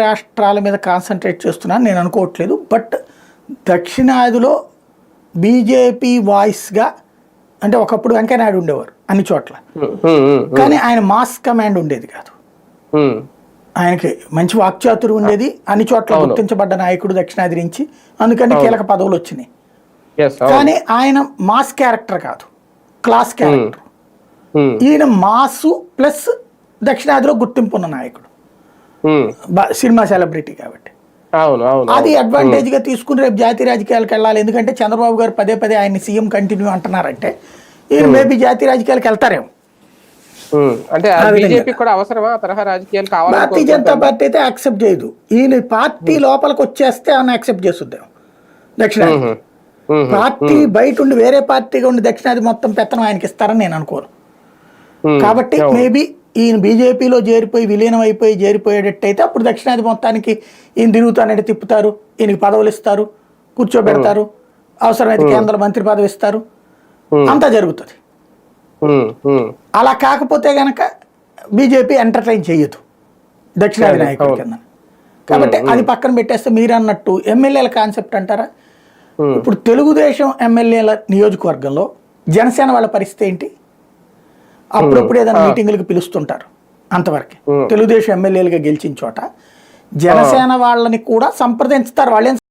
రాష్ట్రాల మీద కాన్సన్ట్రేట్ చేస్తున్నాను నేను అనుకోవట్లేదు. బట్ దక్షిణాదిలో బీజేపీ వాయిస్గా అంటే ఒకప్పుడు వెంకయ్యనాయుడు ఉండేవారు అన్ని చోట్ల, కానీ ఆయన మాస్ కమాండ్ ఉండేది కాదు. ఆయనకి మంచి వాక్చాతురు ఉండేది, అన్ని చోట్ల గుర్తించబడ్డ నాయకుడు దక్షిణాది నుంచి, అందుకని కీలక పదవులు వచ్చినాయి. కానీ ఆయన మాస్ క్యారెక్టర్ కాదు, క్లాస్ క్యారెక్టర్. ఈయన మాసు ప్లస్ దక్షిణాదిలో గుర్తింపు ఉన్న నాయకుడు, సినిమా సెలబ్రిటీ కాబట్టి అది అడ్వాంటేజ్ గా తీసుకుని రేపు జాతీయ రాజకీయాలకు వెళ్ళాలి. ఎందుకంటే చంద్రబాబు గారు పదే పదే ఆయన సీఎం కంటిన్యూ అంటున్నారంటే ఈయన మేబీ జాతీయ రాజకీయాలకు వెళ్తారేమో. భారతీయ జనతా పార్టీ అయితే యాక్సెప్ట్ చేయదు. ఈయన పార్టీ లోపలికి వచ్చేస్తే ఆమె యాక్సెప్ట్ చేస్తుందేమో దక్షిణాది. పార్టీ బయట ఉండి వేరే పార్టీగా ఉండి దక్షిణాది మొత్తం పెత్తనం ఆయనకి ఇస్తారని నేను అనుకోను. కాబట్టి మేబీ ఈయన బీజేపీలో చేరిపోయి విలీనం అయిపోయి చేరిపోయేటట్టయితే అప్పుడు దక్షిణాది మొత్తానికి ఈయన తిరుగుతానంటే తిప్పుతారు, ఈయనకి పదవులు ఇస్తారు, కూర్చోబెడతారు, అవసరమైతే కేంద్ర మంత్రి పదవి ఇస్తారు, అంతా జరుగుతుంది. అలా కాకపోతే గనక బీజేపీ ఎంటర్టైన్ చేయదు దక్షిణాది నాయకుల కింద. కాబట్టి అది పక్కన పెట్టేస్తే మీరు అన్నట్టు ఎమ్మెల్యేల కాన్సెప్ట్ అంటారా? ఇప్పుడు తెలుగుదేశం ఎమ్మెల్యేల నియోజకవర్గంలో జనసేన వాళ్ళ పరిస్థితి ఏంటి? అప్పుడప్పుడు ఏదైనా మీటింగులకు పిలుస్తుంటారు, అంతవరకు. తెలుగుదేశం ఎమ్మెల్యేలుగా గెలిచిన చోట జనసేన వాళ్ళని కూడా సంప్రదించుతారు. వాళ్ళేం